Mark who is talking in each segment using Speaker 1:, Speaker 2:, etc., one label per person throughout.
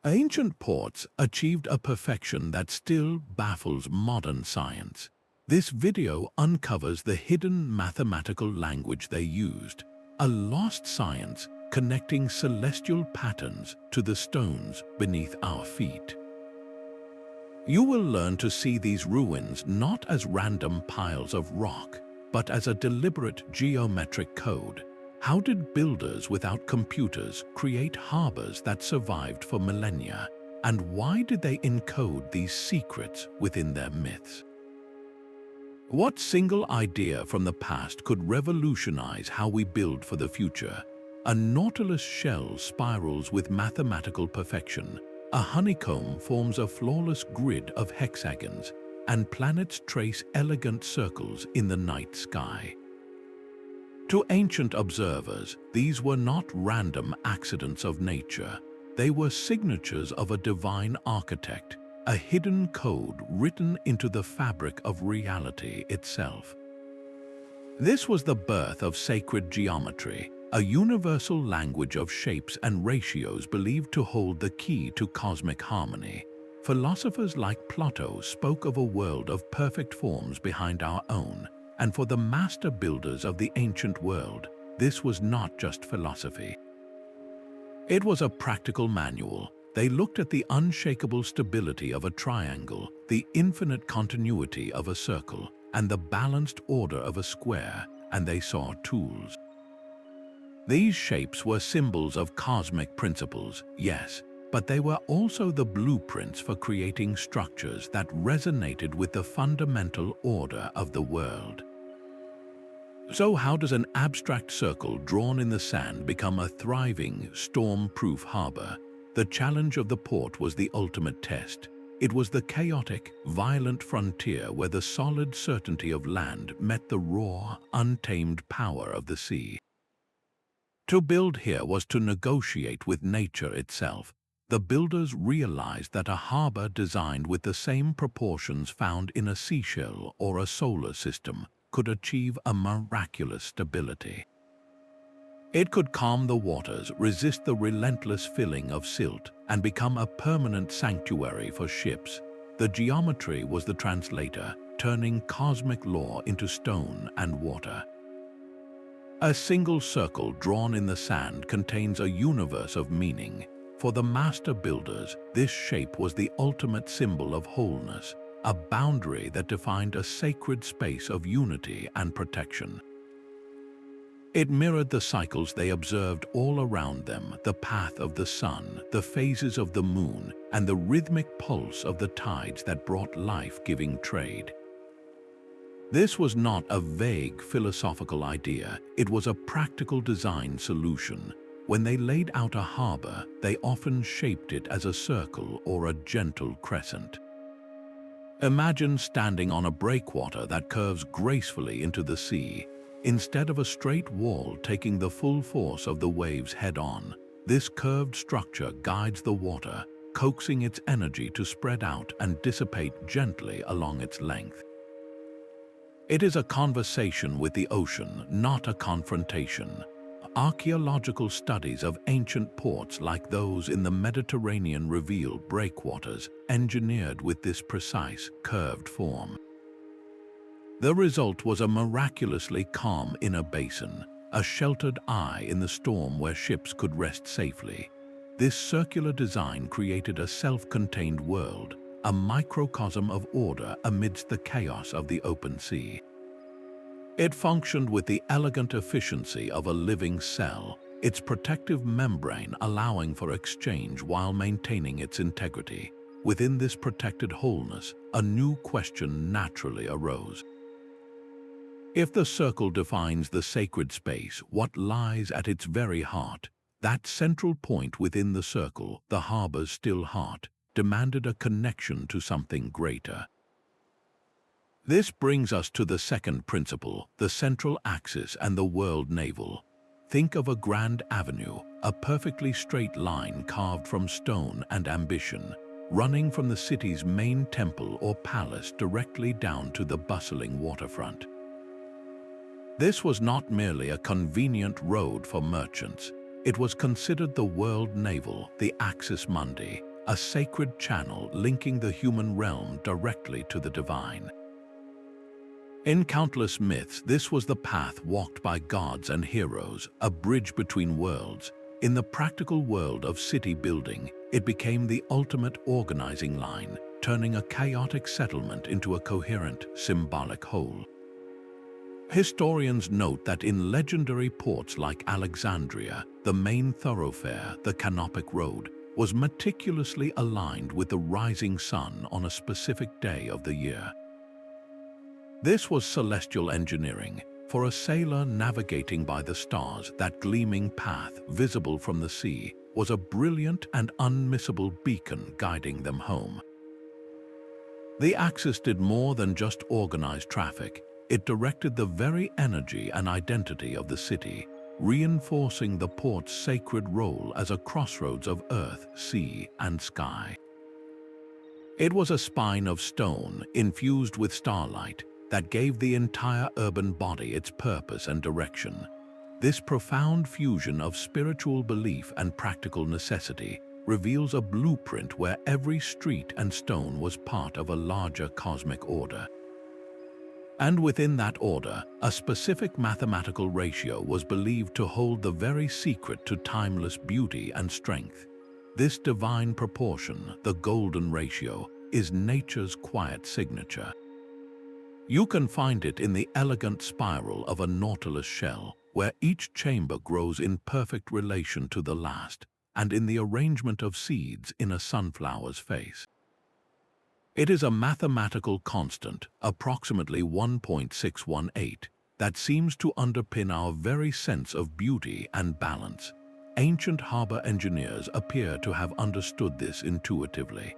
Speaker 1: Ancient ports achieved a perfection that still baffles modern science. This video uncovers the hidden mathematical language they used, a lost science connecting celestial patterns to the stones beneath our feet. You will learn to see these ruins not as random piles of rock, but as a deliberate geometric code. How did builders without computers create harbors that survived for millennia? And why did they encode these secrets within their myths? What single idea from the past could revolutionize how we build for the future? A nautilus shell spirals with mathematical perfection. A honeycomb forms a flawless grid of hexagons, and planets trace elegant circles in the night sky. To ancient observers, these were not random accidents of nature. They were signatures of a divine architect, a hidden code written into the fabric of reality itself. This was the birth of sacred geometry, a universal language of shapes and ratios believed to hold the key to cosmic harmony. Philosophers like Plato spoke of a world of perfect forms behind our own, and for the master builders of the ancient world, this was not just philosophy. It was a practical manual. They looked at the unshakable stability of a triangle, the infinite continuity of a circle, and the balanced order of a square, and they saw tools. These shapes were symbols of cosmic principles, yes, but they were also the blueprints for creating structures that resonated with the fundamental order of the world. So how does an abstract circle drawn in the sand become a thriving, storm-proof harbor? The challenge of the port was the ultimate test. It was the chaotic, violent frontier where the solid certainty of land met the raw, untamed power of the sea. To build here was to negotiate with nature itself. The builders realized that a harbor designed with the same proportions found in a seashell or a solar system could achieve a miraculous stability. It could calm the waters, resist the relentless filling of silt, and become a permanent sanctuary for ships. The geometry was the translator, turning cosmic law into stone and water. A single circle drawn in the sand contains a universe of meaning. For the master builders, this shape was the ultimate symbol of wholeness, a boundary that defined a sacred space of unity and protection. It mirrored the cycles they observed all around them, the path of the sun, the phases of the moon, and the rhythmic pulse of the tides that brought life-giving trade. This was not a vague philosophical idea, it was a practical design solution. When they laid out a harbor, they often shaped it as a circle or a gentle crescent. Imagine standing on a breakwater that curves gracefully into the sea. Instead of a straight wall taking the full force of the waves head-on, this curved structure guides the water, coaxing its energy to spread out and dissipate gently along its length. It is a conversation with the ocean, not a confrontation. Archaeological studies of ancient ports like those in the Mediterranean reveal breakwaters engineered with this precise, curved form. The result was a miraculously calm inner basin, a sheltered eye in the storm where ships could rest safely. This circular design created a self-contained world, a microcosm of order amidst the chaos of the open sea. It functioned with the elegant efficiency of a living cell, its protective membrane allowing for exchange while maintaining its integrity. Within this protected wholeness, a new question naturally arose. If the circle defines the sacred space, what lies at its very heart? That central point within the circle, the harbor's still heart, demanded a connection to something greater. This brings us to the second principle, the central axis and the world navel. Think of a grand avenue, a perfectly straight line carved from stone and ambition, running from the city's main temple or palace directly down to the bustling waterfront. This was not merely a convenient road for merchants. It was considered the world navel, the axis mundi, a sacred channel linking the human realm directly to the divine. In countless myths, this was the path walked by gods and heroes, a bridge between worlds. In the practical world of city building, it became the ultimate organizing line, turning a chaotic settlement into a coherent, symbolic whole. Historians note that in legendary ports like Alexandria, the main thoroughfare, the Canopic Road, was meticulously aligned with the rising sun on a specific day of the year. This was celestial engineering. For a sailor navigating by the stars, that gleaming path, visible from the sea, was a brilliant and unmissable beacon guiding them home. The axis did more than just organize traffic. It directed the very energy and identity of the city, reinforcing the port's sacred role as a crossroads of earth, sea, and sky. It was a spine of stone infused with starlight that gave the entire urban body its purpose and direction. This profound fusion of spiritual belief and practical necessity reveals a blueprint where every street and stone was part of a larger cosmic order. And within that order, a specific mathematical ratio was believed to hold the very secret to timeless beauty and strength. This divine proportion, the golden ratio, is nature's quiet signature. You can find it in the elegant spiral of a nautilus shell, where each chamber grows in perfect relation to the last, and in the arrangement of seeds in a sunflower's face. It is a mathematical constant, approximately 1.618, that seems to underpin our very sense of beauty and balance. Ancient harbor engineers appear to have understood this intuitively.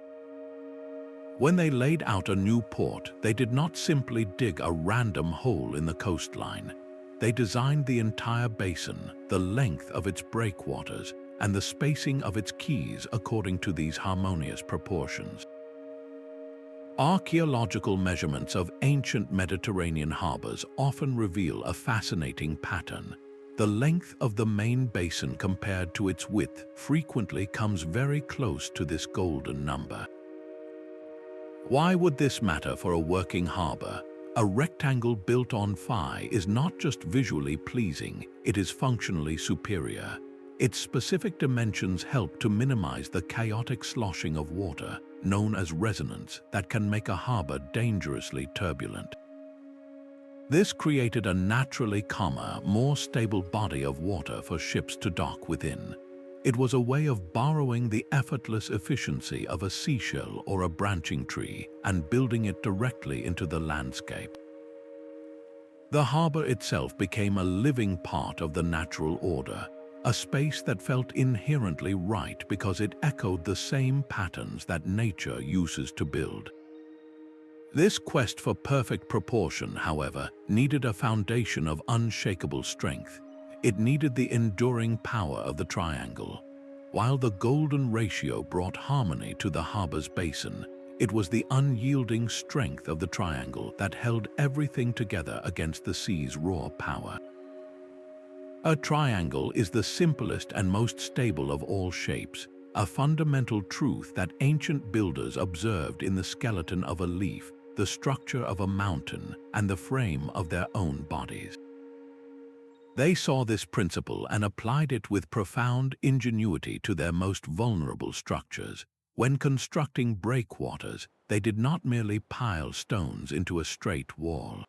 Speaker 1: When they laid out a new port, they did not simply dig a random hole in the coastline. They designed the entire basin, the length of its breakwaters, and the spacing of its quays according to these harmonious proportions. Archaeological measurements of ancient Mediterranean harbors often reveal a fascinating pattern. The length of the main basin compared to its width frequently comes very close to this golden number. Why would this matter for a working harbor? A rectangle built on phi is not just visually pleasing, it is functionally superior. Its specific dimensions help to minimize the chaotic sloshing of water, known as resonance, that can make a harbor dangerously turbulent. This created a naturally calmer, more stable body of water for ships to dock within. It was a way of borrowing the effortless efficiency of a seashell or a branching tree and building it directly into the landscape. The harbor itself became a living part of the natural order, a space that felt inherently right because it echoed the same patterns that nature uses to build. This quest for perfect proportion, however, needed a foundation of unshakable strength. It needed the enduring power of the triangle. While the golden ratio brought harmony to the harbor's basin, it was the unyielding strength of the triangle that held everything together against the sea's raw power. A triangle is the simplest and most stable of all shapes, a fundamental truth that ancient builders observed in the skeleton of a leaf, the structure of a mountain, and the frame of their own bodies. They saw this principle and applied it with profound ingenuity to their most vulnerable structures. When constructing breakwaters, they did not merely pile stones into a straight wall.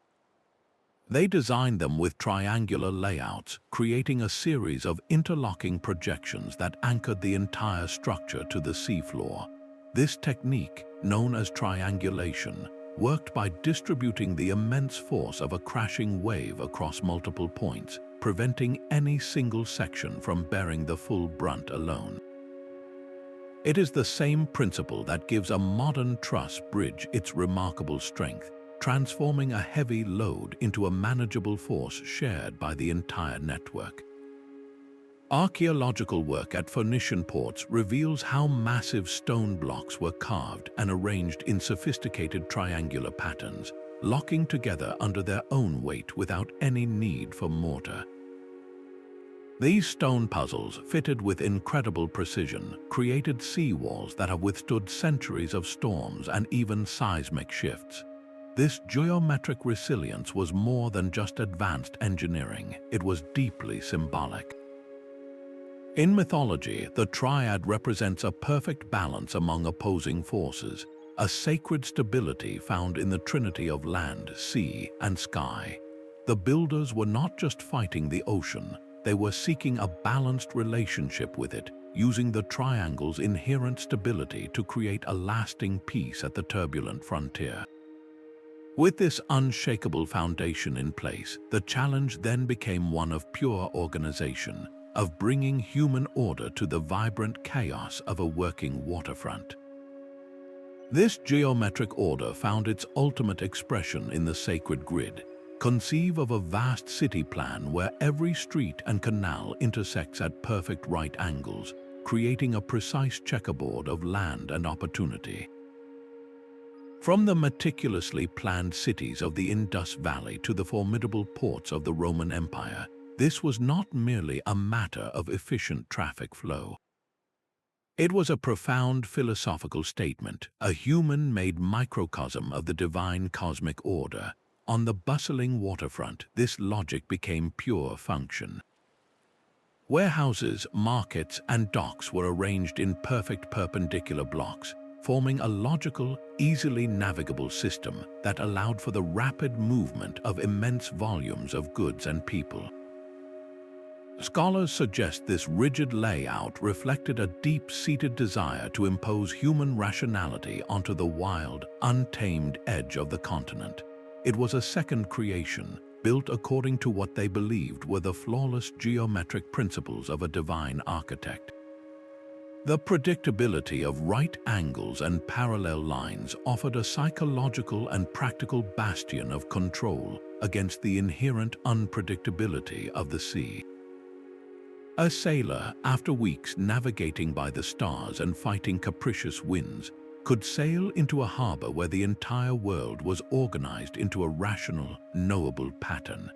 Speaker 1: They designed them with triangular layouts, creating a series of interlocking projections that anchored the entire structure to the seafloor. This technique, known as triangulation, worked by distributing the immense force of a crashing wave across multiple points, preventing any single section from bearing the full brunt alone. It is the same principle that gives a modern truss bridge its remarkable strength, transforming a heavy load into a manageable force shared by the entire network. Archaeological work at Phoenician ports reveals how massive stone blocks were carved and arranged in sophisticated triangular patterns, locking together under their own weight without any need for mortar. These stone puzzles, fitted with incredible precision, created seawalls that have withstood centuries of storms and even seismic shifts. This geometric resilience was more than just advanced engineering, it was deeply symbolic. In mythology, the triad represents a perfect balance among opposing forces, a sacred stability found in the trinity of land, sea, and sky. The builders were not just fighting the ocean, they were seeking a balanced relationship with it, using the triangle's inherent stability to create a lasting peace at the turbulent frontier. With this unshakable foundation in place, the challenge then became one of pure organization, of bringing human order to the vibrant chaos of a working waterfront. This geometric order found its ultimate expression in the sacred grid. Conceive of a vast city plan where every street and canal intersects at perfect right angles, creating a precise checkerboard of land and opportunity. From the meticulously planned cities of the Indus Valley to the formidable ports of the Roman Empire, this was not merely a matter of efficient traffic flow. It was a profound philosophical statement, a human-made microcosm of the divine cosmic order. On the bustling waterfront, this logic became pure function. Warehouses, markets, and docks were arranged in perfect perpendicular blocks, forming a logical, easily navigable system that allowed for the rapid movement of immense volumes of goods and people. Scholars suggest this rigid layout reflected a deep-seated desire to impose human rationality onto the wild, untamed edge of the continent. It was a second creation, built according to what they believed were the flawless geometric principles of a divine architect. The predictability of right angles and parallel lines offered a psychological and practical bastion of control against the inherent unpredictability of the sea. A sailor, after weeks navigating by the stars and fighting capricious winds, could sail into a harbor where the entire world was organized into a rational, knowable pattern.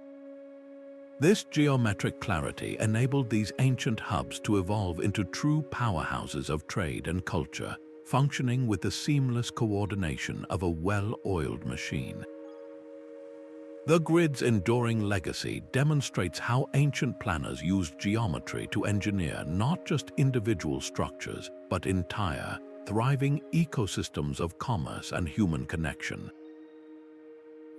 Speaker 1: This geometric clarity enabled these ancient hubs to evolve into true powerhouses of trade and culture, functioning with the seamless coordination of a well-oiled machine. The grid's enduring legacy demonstrates how ancient planners used geometry to engineer not just individual structures, but entire, thriving ecosystems of commerce and human connection.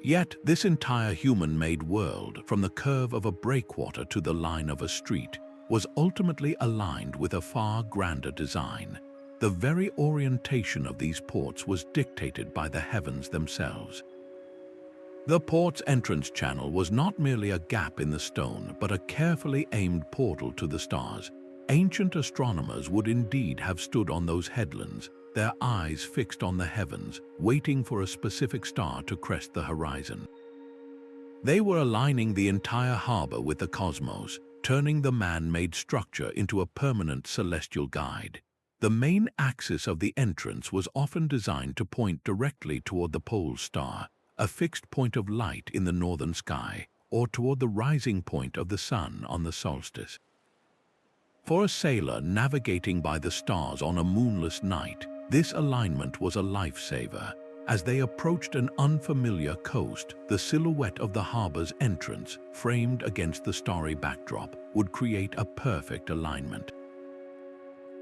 Speaker 1: Yet, this entire human-made world, from the curve of a breakwater to the line of a street, was ultimately aligned with a far grander design. The very orientation of these ports was dictated by the heavens themselves. The port's entrance channel was not merely a gap in the stone, but a carefully aimed portal to the stars. Ancient astronomers would indeed have stood on those headlands, their eyes fixed on the heavens, waiting for a specific star to crest the horizon. They were aligning the entire harbor with the cosmos, turning the man-made structure into a permanent celestial guide. The main axis of the entrance was often designed to point directly toward the pole star, a fixed point of light in the northern sky, or toward the rising point of the sun on the solstice. For a sailor navigating by the stars on a moonless night, this alignment was a lifesaver. As they approached an unfamiliar coast, the silhouette of the harbor's entrance, framed against the starry backdrop, would create a perfect alignment.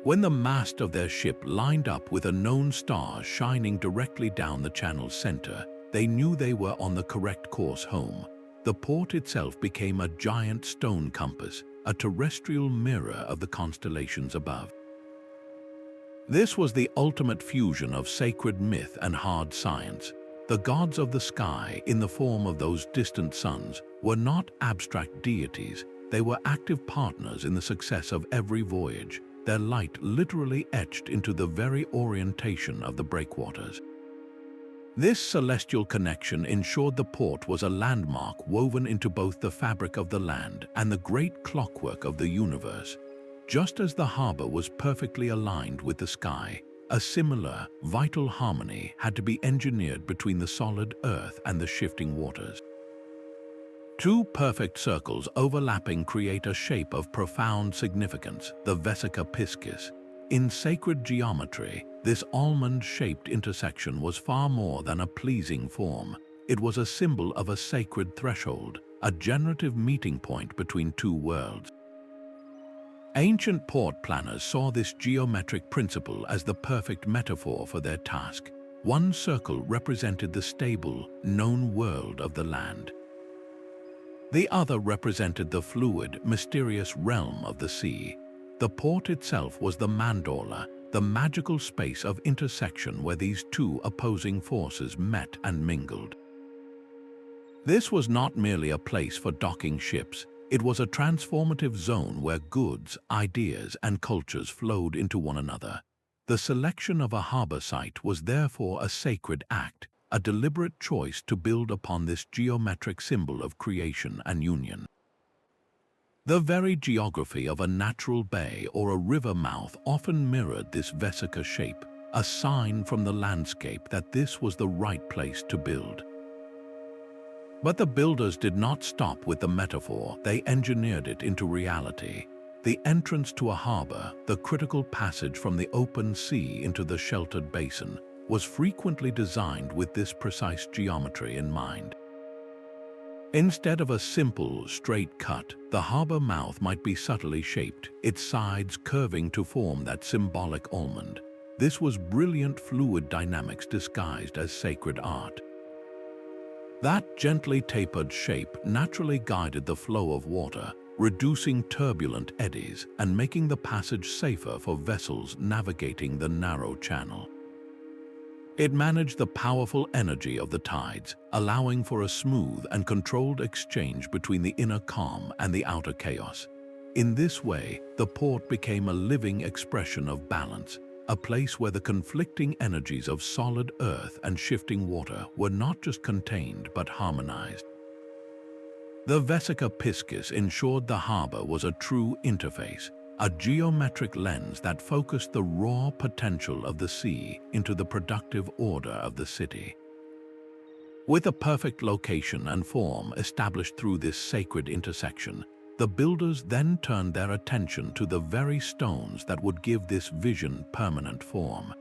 Speaker 1: When the mast of their ship lined up with a known star shining directly down the channel's center, they knew they were on the correct course home. The port itself became a giant stone compass, a terrestrial mirror of the constellations above. This was the ultimate fusion of sacred myth and hard science. The gods of the sky, in the form of those distant suns, were not abstract deities. They were active partners in the success of every voyage, their light literally etched into the very orientation of the breakwaters. This celestial connection ensured the port was a landmark woven into both the fabric of the land and the great clockwork of the universe. Just as the harbor was perfectly aligned with the sky, a similar, vital harmony had to be engineered between the solid earth and the shifting waters. Two perfect circles overlapping create a shape of profound significance, the Vesica Piscis. In sacred geometry, this almond-shaped intersection was far more than a pleasing form. It was a symbol of a sacred threshold, a generative meeting point between two worlds. Ancient port planners saw this geometric principle as the perfect metaphor for their task. One circle represented the stable, known world of the land. The other represented the fluid, mysterious realm of the sea. The port itself was the mandorla, the magical space of intersection where these two opposing forces met and mingled. This was not merely a place for docking ships. It was a transformative zone where goods, ideas, and cultures flowed into one another. The selection of a harbor site was therefore a sacred act, a deliberate choice to build upon this geometric symbol of creation and union. The very geography of a natural bay or a river mouth often mirrored this Vesica shape, a sign from the landscape that this was the right place to build. But the builders did not stop with the metaphor, they engineered it into reality. The entrance to a harbor, the critical passage from the open sea into the sheltered basin, was frequently designed with this precise geometry in mind. Instead of a simple, straight cut, the harbor mouth might be subtly shaped, its sides curving to form that symbolic almond. This was brilliant fluid dynamics disguised as sacred art. That gently tapered shape naturally guided the flow of water, reducing turbulent eddies and making the passage safer for vessels navigating the narrow channel. It managed the powerful energy of the tides, allowing for a smooth and controlled exchange between the inner calm and the outer chaos. In this way, the port became a living expression of balance, a place where the conflicting energies of solid earth and shifting water were not just contained but harmonized. The Vesica Piscis ensured the harbor was a true interface, a geometric lens that focused the raw potential of the sea into the productive order of the city. With a perfect location and form established through this sacred intersection, the builders then turned their attention to the very stones that would give this vision permanent form.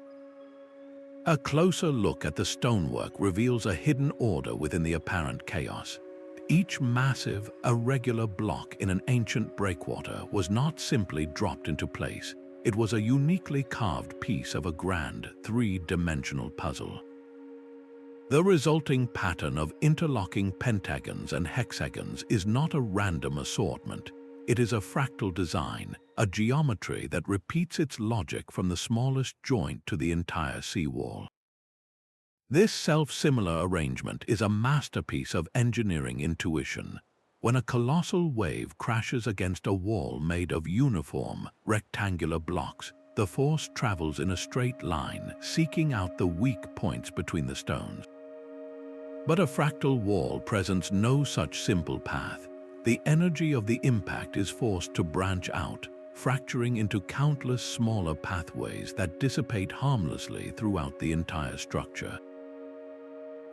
Speaker 1: A closer look at the stonework reveals a hidden order within the apparent chaos. Each massive, irregular block in an ancient breakwater was not simply dropped into place. It was a uniquely carved piece of a grand, three-dimensional puzzle. The resulting pattern of interlocking pentagons and hexagons is not a random assortment. It is a fractal design, a geometry that repeats its logic from the smallest joint to the entire seawall. This self-similar arrangement is a masterpiece of engineering intuition. When a colossal wave crashes against a wall made of uniform, rectangular blocks, the force travels in a straight line, seeking out the weak points between the stones. But a fractal wall presents no such simple path. The energy of the impact is forced to branch out, fracturing into countless smaller pathways that dissipate harmlessly throughout the entire structure.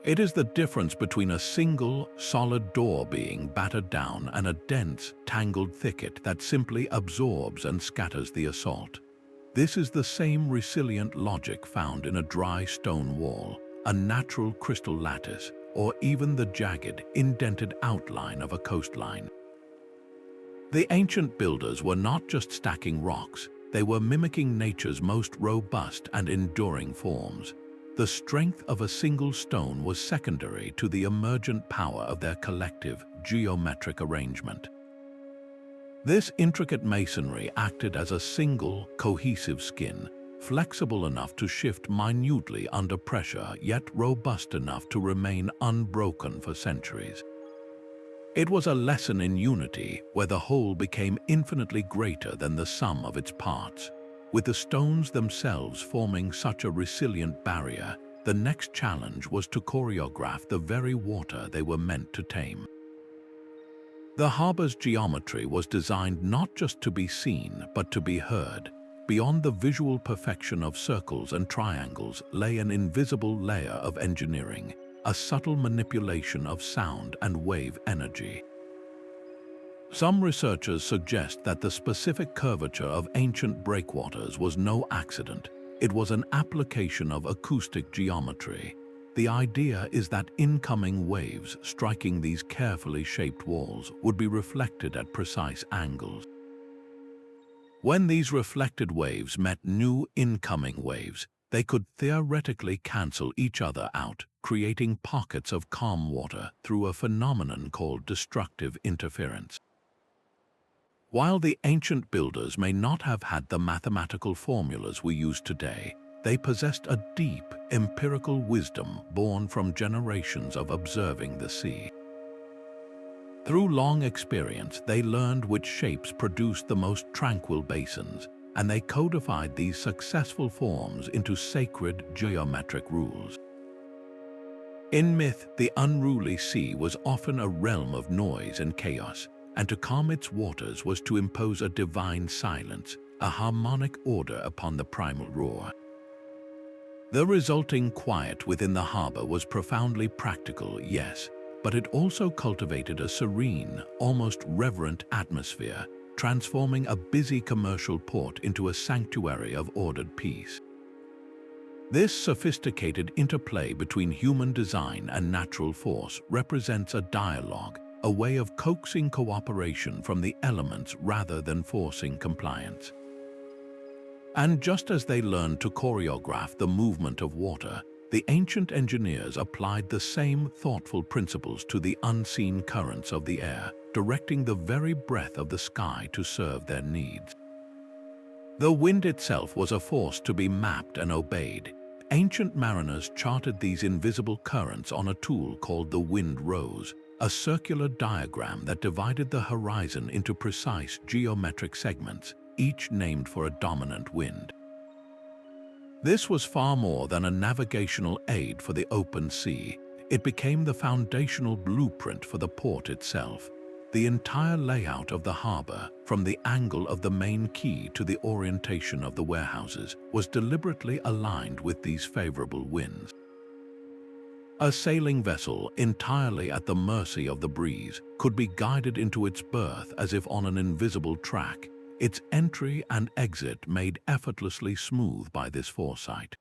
Speaker 1: It is the difference between a single, solid door being battered down and a dense, tangled thicket that simply absorbs and scatters the assault. This is the same resilient logic found in a dry stone wall, a natural crystal lattice, or even the jagged, indented outline of a coastline. The ancient builders were not just stacking rocks, they were mimicking nature's most robust and enduring forms. The strength of a single stone was secondary to the emergent power of their collective, geometric arrangement. This intricate masonry acted as a single, cohesive skin, flexible enough to shift minutely under pressure, yet robust enough to remain unbroken for centuries. It was a lesson in unity, where the whole became infinitely greater than the sum of its parts. With the stones themselves forming such a resilient barrier, the next challenge was to choreograph the very water they were meant to tame. The harbor's geometry was designed not just to be seen, but to be heard. Beyond the visual perfection of circles and triangles lay an invisible layer of engineering, a subtle manipulation of sound and wave energy. Some researchers suggest that the specific curvature of ancient breakwaters was no accident. It was an application of acoustic geometry. The idea is that incoming waves striking these carefully shaped walls would be reflected at precise angles. When these reflected waves met new incoming waves, they could theoretically cancel each other out, creating pockets of calm water through a phenomenon called destructive interference. While the ancient builders may not have had the mathematical formulas we use today, they possessed a deep, empirical wisdom born from generations of observing the sea. Through long experience, they learned which shapes produced the most tranquil basins, and they codified these successful forms into sacred geometric rules. In myth, the unruly sea was often a realm of noise and chaos, and to calm its waters was to impose a divine silence, a harmonic order upon the primal roar. The resulting quiet within the harbor was profoundly practical, yes, but it also cultivated a serene, almost reverent atmosphere, transforming a busy commercial port into a sanctuary of ordered peace. This sophisticated interplay between human design and natural force represents a dialogue, a way of coaxing cooperation from the elements rather than forcing compliance. And just as they learned to choreograph the movement of water, the ancient engineers applied the same thoughtful principles to the unseen currents of the air, directing the very breath of the sky to serve their needs. The wind itself was a force to be mapped and obeyed. Ancient mariners charted these invisible currents on a tool called the wind rose, a circular diagram that divided the horizon into precise geometric segments, each named for a dominant wind. This was far more than a navigational aid for the open sea. It became the foundational blueprint for the port itself. The entire layout of the harbor, from the angle of the main quay to the orientation of the warehouses, was deliberately aligned with these favorable winds. A sailing vessel, entirely at the mercy of the breeze, could be guided into its berth as if on an invisible track, its entry and exit made effortlessly smooth by this foresight.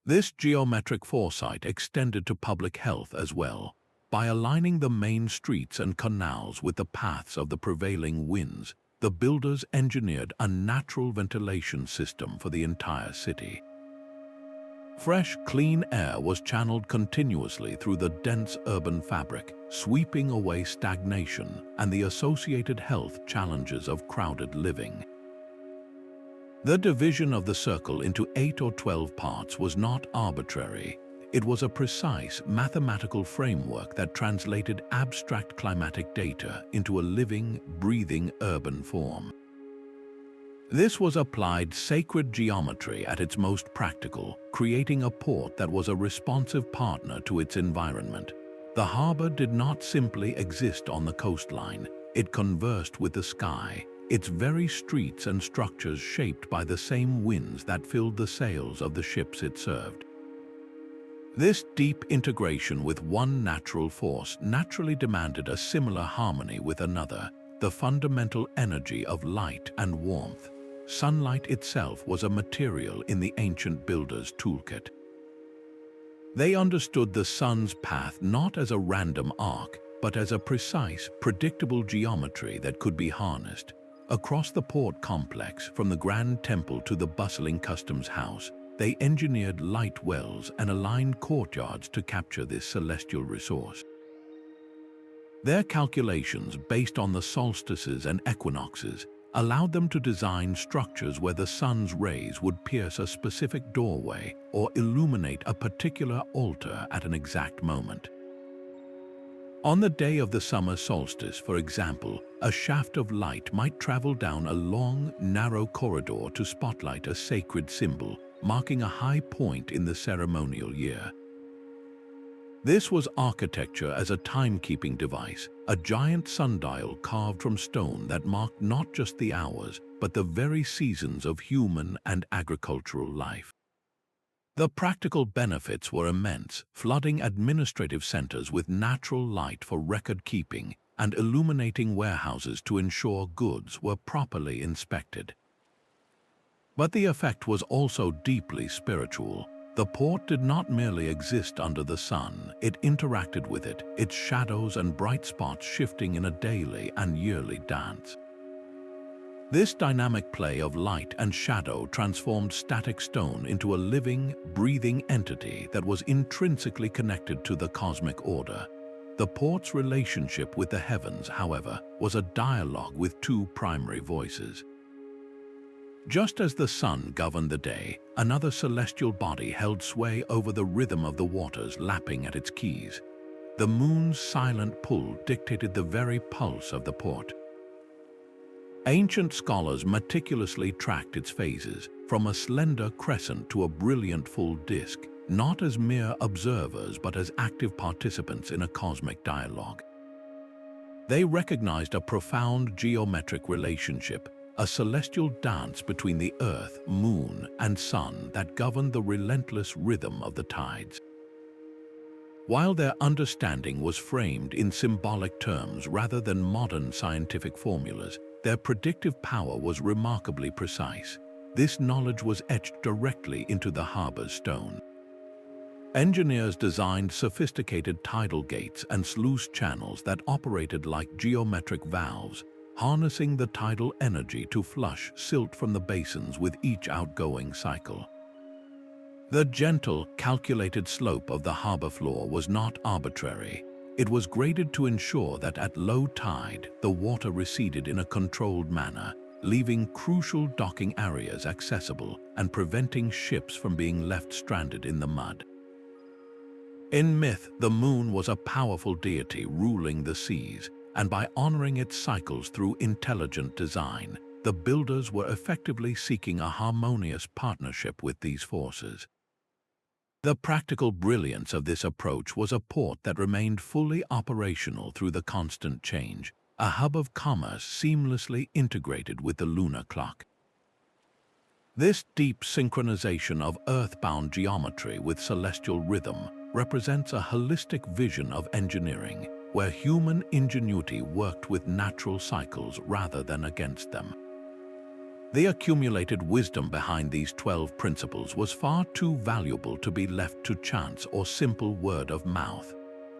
Speaker 1: This geometric foresight extended to public health as well. By aligning the main streets and canals with the paths of the prevailing winds, the builders engineered a natural ventilation system for the entire city. Fresh, clean air was channeled continuously through the dense urban fabric, sweeping away stagnation and the associated health challenges of crowded living. The division of the circle into 8 or 12 parts was not arbitrary. It was a precise mathematical framework that translated abstract climatic data into a living, breathing urban form. This was applied sacred geometry at its most practical, creating a port that was a responsive partner to its environment. The harbor did not simply exist on the coastline, it conversed with the sky, its very streets and structures shaped by the same winds that filled the sails of the ships it served. This deep integration with one natural force naturally demanded a similar harmony with another, the fundamental energy of light and warmth. Sunlight itself was a material in the ancient builders' toolkit. They understood the sun's path not as a random arc, but as a precise, predictable geometry that could be harnessed. Across the port complex, from the Grand Temple to the bustling customs house, they engineered light wells and aligned courtyards to capture this celestial resource. Their calculations, based on the solstices and equinoxes, allowed them to design structures where the sun's rays would pierce a specific doorway or illuminate a particular altar at an exact moment. On the day of the summer solstice, for example, a shaft of light might travel down a long, narrow corridor to spotlight a sacred symbol, marking a high point in the ceremonial year. This was architecture as a timekeeping device, a giant sundial carved from stone that marked not just the hours, but the very seasons of human and agricultural life. The practical benefits were immense, flooding administrative centers with natural light for record keeping and illuminating warehouses to ensure goods were properly inspected. But the effect was also deeply spiritual. The port did not merely exist under the sun, it interacted with it, its shadows and bright spots shifting in a daily and yearly dance. This dynamic play of light and shadow transformed static stone into a living, breathing entity that was intrinsically connected to the cosmic order. The port's relationship with the heavens, however, was a dialogue with two primary voices. Just as the sun governed the day, another celestial body held sway over the rhythm of the waters lapping at its keys. The moon's silent pull dictated the very pulse of the port. Ancient scholars meticulously tracked its phases, from a slender crescent to a brilliant full disk, not as mere observers but as active participants in a cosmic dialogue. They recognized a profound geometric relationship, a celestial dance between the earth, moon, and sun that governed the relentless rhythm of the tides. While their understanding was framed in symbolic terms rather than modern scientific formulas, their predictive power was remarkably precise. This knowledge was etched directly into the harbor's stone. Engineers designed sophisticated tidal gates and sluice channels that operated like geometric valves, harnessing the tidal energy to flush silt from the basins with each outgoing cycle. The gentle, calculated slope of the harbor floor was not arbitrary. It was graded to ensure that at low tide, the water receded in a controlled manner, leaving crucial docking areas accessible and preventing ships from being left stranded in the mud. In myth, the moon was a powerful deity ruling the seas, and by honoring its cycles through intelligent design, the builders were effectively seeking a harmonious partnership with these forces. The practical brilliance of this approach was a port that remained fully operational through the constant change, a hub of commerce seamlessly integrated with the lunar clock. This deep synchronization of earthbound geometry with celestial rhythm represents a holistic vision of engineering, where human ingenuity worked with natural cycles rather than against them. The accumulated wisdom behind these 12 principles was far too valuable to be left to chance or simple word of mouth.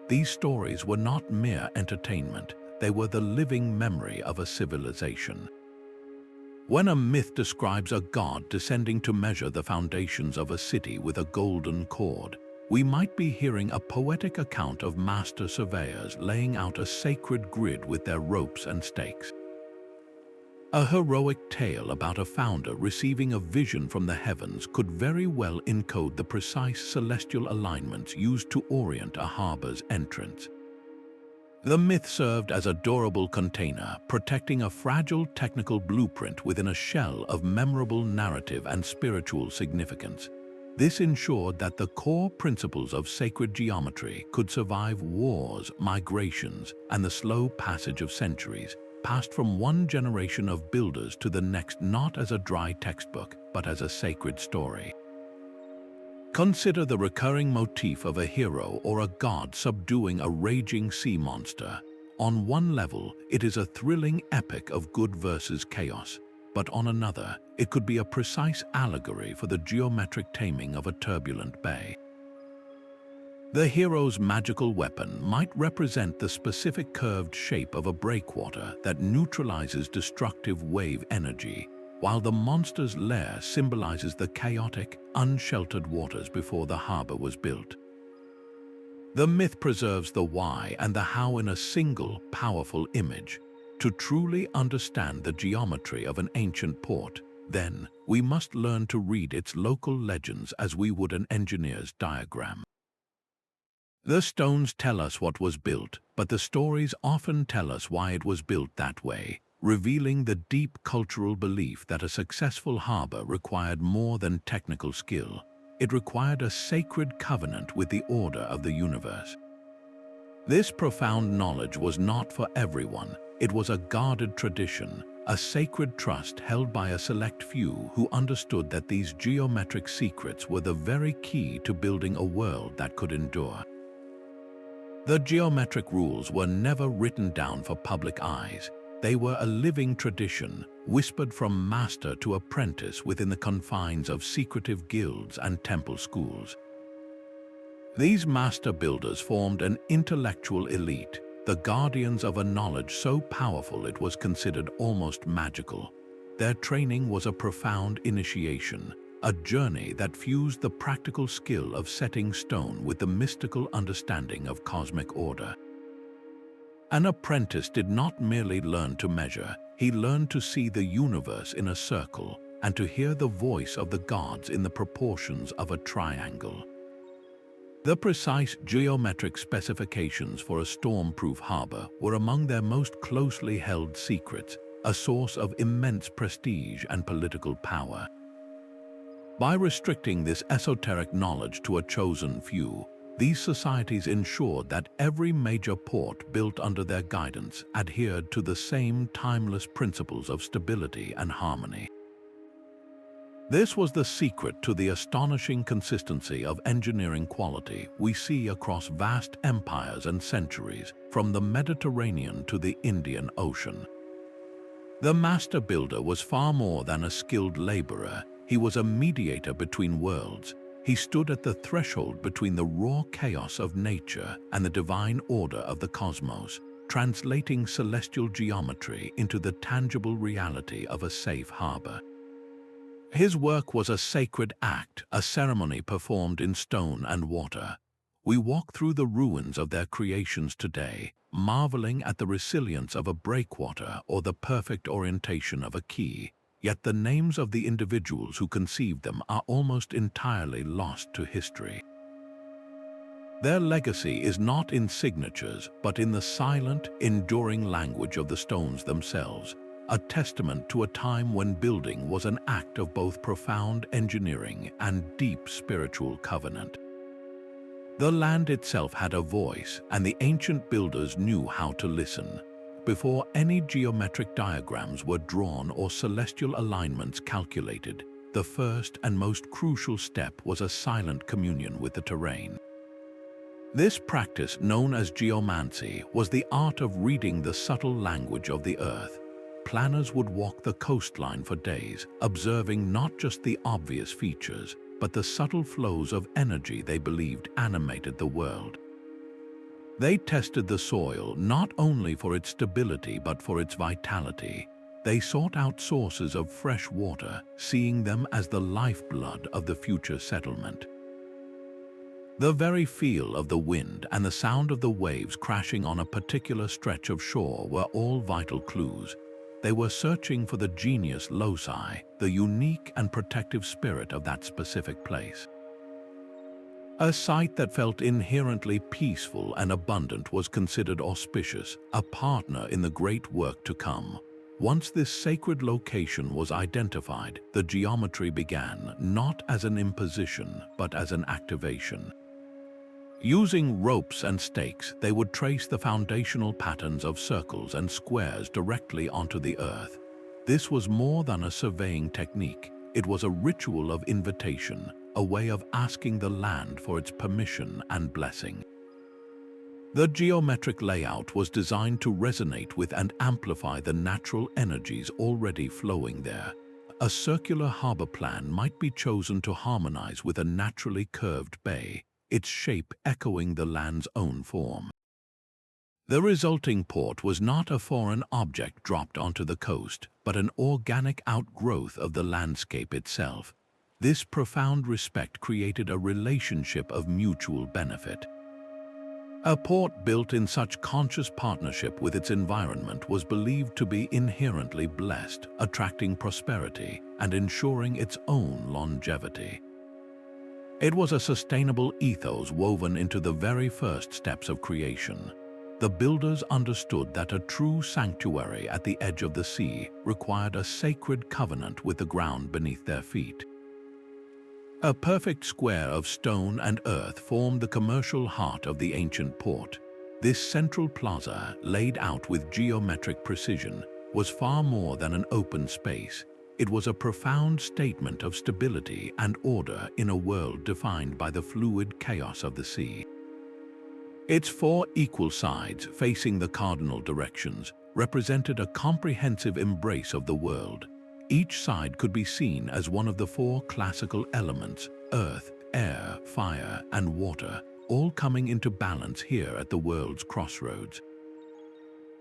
Speaker 1: These stories were not mere entertainment, they were the living memory of a civilization. When a myth describes a god descending to measure the foundations of a city with a golden cord, we might be hearing a poetic account of master surveyors laying out a sacred grid with their ropes and stakes. A heroic tale about a founder receiving a vision from the heavens could very well encode the precise celestial alignments used to orient a harbor's entrance. The myth served as a durable container, protecting a fragile technical blueprint within a shell of memorable narrative and spiritual significance. This ensured that the core principles of sacred geometry could survive wars, migrations, and the slow passage of centuries, passed from one generation of builders to the next not as a dry textbook, but as a sacred story. Consider the recurring motif of a hero or a god subduing a raging sea monster. On one level, it is a thrilling epic of good versus chaos, but on another, it could be a precise allegory for the geometric taming of a turbulent bay. The hero's magical weapon might represent the specific curved shape of a breakwater that neutralizes destructive wave energy, while the monster's lair symbolizes the chaotic, unsheltered waters before the harbor was built. The myth preserves the why and the how in a single, powerful image. To truly understand the geometry of an ancient port, then, we must learn to read its local legends as we would an engineer's diagram. The stones tell us what was built, but the stories often tell us why it was built that way, revealing the deep cultural belief that a successful harbor required more than technical skill. It required a sacred covenant with the order of the universe. This profound knowledge was not for everyone. It was a guarded tradition, a sacred trust held by a select few who understood that these geometric secrets were the very key to building a world that could endure. The geometric rules were never written down for public eyes. They were a living tradition, whispered from master to apprentice within the confines of secretive guilds and temple schools. These master builders formed an intellectual elite, the guardians of a knowledge so powerful it was considered almost magical. Their training was a profound initiation, a journey that fused the practical skill of setting stone with the mystical understanding of cosmic order. An apprentice did not merely learn to measure, he learned to see the universe in a circle and to hear the voice of the gods in the proportions of a triangle. The precise geometric specifications for a storm-proof harbor were among their most closely held secrets, a source of immense prestige and political power. By restricting this esoteric knowledge to a chosen few, these societies ensured that every major port built under their guidance adhered to the same timeless principles of stability and harmony. This was the secret to the astonishing consistency of engineering quality we see across vast empires and centuries, from the Mediterranean to the Indian Ocean. The master builder was far more than a skilled laborer. He was a mediator between worlds. He stood at the threshold between the raw chaos of nature and the divine order of the cosmos, translating celestial geometry into the tangible reality of a safe harbor. His work was a sacred act, a ceremony performed in stone and water. We walk through the ruins of their creations today, marveling at the resilience of a breakwater or the perfect orientation of a quay, yet the names of the individuals who conceived them are almost entirely lost to history. Their legacy is not in signatures, but in the silent, enduring language of the stones themselves, a testament to a time when building was an act of both profound engineering and deep spiritual covenant. The land itself had a voice, and the ancient builders knew how to listen. Before any geometric diagrams were drawn or celestial alignments calculated, the first and most crucial step was a silent communion with the terrain. This practice, known as geomancy, was the art of reading the subtle language of the earth. Planners would walk the coastline for days, observing not just the obvious features, but the subtle flows of energy they believed animated the world. They tested the soil not only for its stability but for its vitality. They sought out sources of fresh water, seeing them as the lifeblood of the future settlement. The very feel of the wind and the sound of the waves crashing on a particular stretch of shore were all vital clues. They were searching for the genius loci, the unique and protective spirit of that specific place. A site that felt inherently peaceful and abundant was considered auspicious, a partner in the great work to come. Once this sacred location was identified, the geometry began, not as an imposition, but as an activation. Using ropes and stakes, they would trace the foundational patterns of circles and squares directly onto the earth. This was more than a surveying technique. It was a ritual of invitation, a way of asking the land for its permission and blessing. The geometric layout was designed to resonate with and amplify the natural energies already flowing there. A circular harbor plan might be chosen to harmonize with a naturally curved bay, its shape echoing the land's own form. The resulting port was not a foreign object dropped onto the coast, but an organic outgrowth of the landscape itself. This profound respect created a relationship of mutual benefit. A port built in such conscious partnership with its environment was believed to be inherently blessed, attracting prosperity and ensuring its own longevity. It was a sustainable ethos woven into the very first steps of creation. The builders understood that a true sanctuary at the edge of the sea required a sacred covenant with the ground beneath their feet. A perfect square of stone and earth formed the commercial heart of the ancient port. This central plaza, laid out with geometric precision, was far more than an open space. It was a profound statement of stability and order in a world defined by the fluid chaos of the sea. Its four equal sides, facing the cardinal directions, represented a comprehensive embrace of the world. Each side could be seen as one of the four classical elements: earth, air, fire, and water, all coming into balance here at the world's crossroads.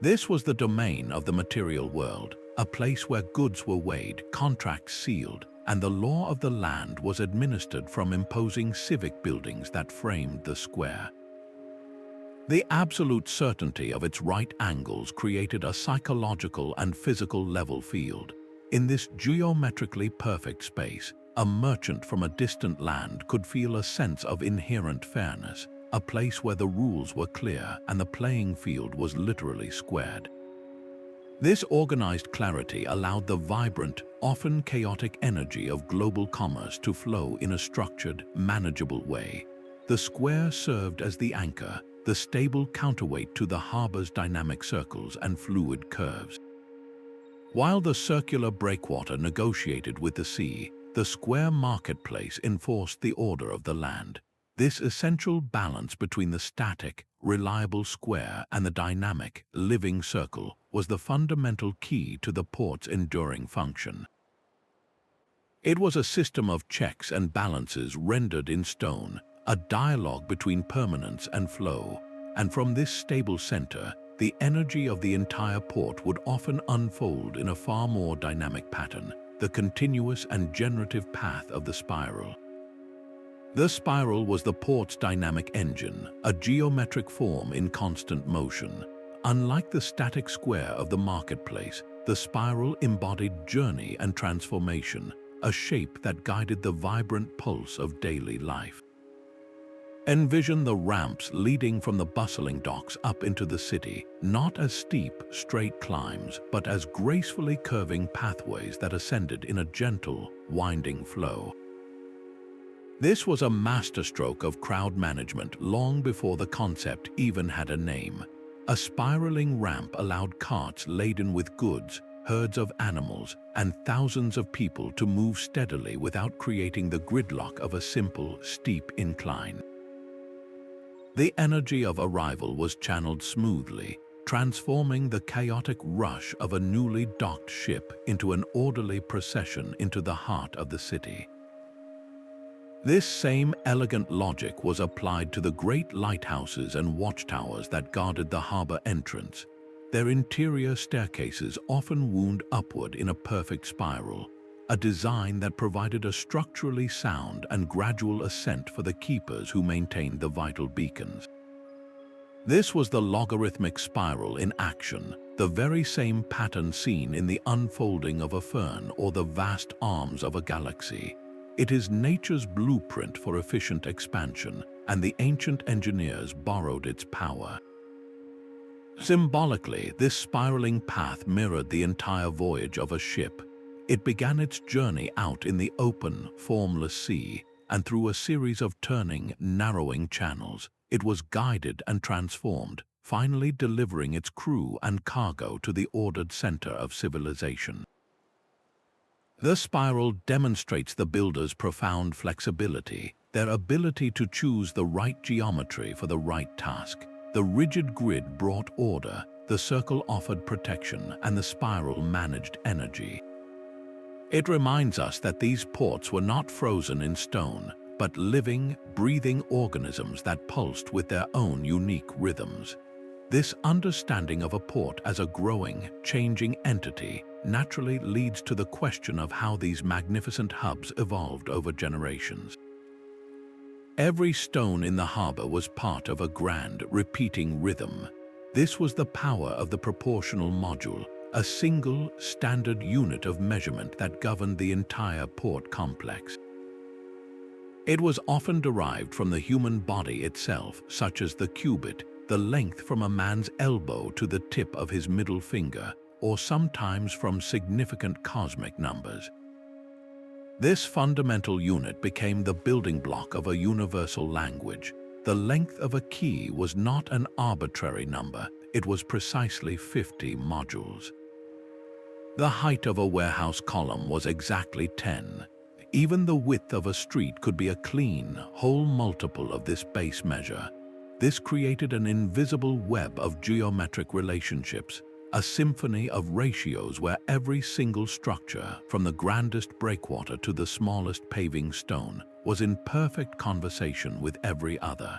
Speaker 1: This was the domain of the material world, a place where goods were weighed, contracts sealed, and the law of the land was administered from imposing civic buildings that framed the square. The absolute certainty of its right angles created a psychological and physical level field. In this geometrically perfect space, a merchant from a distant land could feel a sense of inherent fairness, a place where the rules were clear and the playing field was literally squared. This organized clarity allowed the vibrant, often chaotic energy of global commerce to flow in a structured, manageable way. The square served as the anchor, the stable counterweight to the harbor's dynamic circles and fluid curves. While the circular breakwater negotiated with the sea, the square marketplace enforced the order of the land. This essential balance between the static, reliable square and the dynamic, living circle was the fundamental key to the port's enduring function. It was a system of checks and balances rendered in stone, a dialogue between permanence and flow, and from this stable center, the energy of the entire port would often unfold in a far more dynamic pattern, the continuous and generative path of the spiral. The spiral was the port's dynamic engine, a geometric form in constant motion. Unlike the static square of the marketplace, the spiral embodied journey and transformation, a shape that guided the vibrant pulse of daily life. Envision the ramps leading from the bustling docks up into the city, not as steep, straight climbs, but as gracefully curving pathways that ascended in a gentle, winding flow. This was a masterstroke of crowd management long before the concept even had a name. A spiraling ramp allowed carts laden with goods, herds of animals, and thousands of people to move steadily without creating the gridlock of a simple, steep incline. The energy of arrival was channeled smoothly, transforming the chaotic rush of a newly docked ship into an orderly procession into the heart of the city. This same elegant logic was applied to the great lighthouses and watchtowers that guarded the harbor entrance. Their interior staircases often wound upward in a perfect spiral, a design that provided a structurally sound and gradual ascent for the keepers who maintained the vital beacons. This was the logarithmic spiral in action, the very same pattern seen in the unfolding of a fern or the vast arms of a galaxy. It is nature's blueprint for efficient expansion, and the ancient engineers borrowed its power. Symbolically, this spiraling path mirrored the entire voyage of a ship. It began its journey out in the open, formless sea, and through a series of turning, narrowing channels, it was guided and transformed, finally delivering its crew and cargo to the ordered center of civilization. The spiral demonstrates the builder's profound flexibility, their ability to choose the right geometry for the right task. The rigid grid brought order, the circle offered protection, and the spiral managed energy. It reminds us that these ports were not frozen in stone, but living, breathing organisms that pulsed with their own unique rhythms. This understanding of a port as a growing, changing entity naturally leads to the question of how these magnificent hubs evolved over generations. Every stone in the harbor was part of a grand, repeating rhythm. This was the power of the proportional module, a single, standard unit of measurement that governed the entire port complex. It was often derived from the human body itself, such as the cubit, the length from a man's elbow to the tip of his middle finger, or sometimes from significant cosmic numbers. This fundamental unit became the building block of a universal language. The length of a key was not an arbitrary number, it was precisely 50 modules. The height of a warehouse column was exactly 10. Even the width of a street could be a clean, whole multiple of this base measure. This created an invisible web of geometric relationships, a symphony of ratios where every single structure, from the grandest breakwater to the smallest paving stone, was in perfect conversation with every other.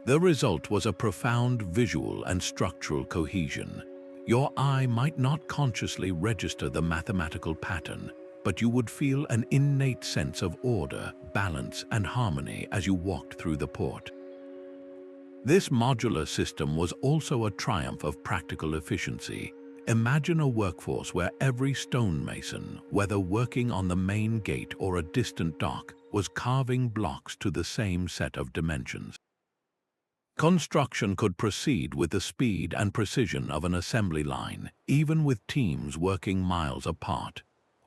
Speaker 1: The result was a profound visual and structural cohesion. Your eye might not consciously register the mathematical pattern, but you would feel an innate sense of order, balance, and harmony as you walked through the port. This modular system was also a triumph of practical efficiency. Imagine a workforce where every stonemason, whether working on the main gate or a distant dock, was carving blocks to the same set of dimensions. Construction could proceed with the speed and precision of an assembly line, even with teams working miles apart.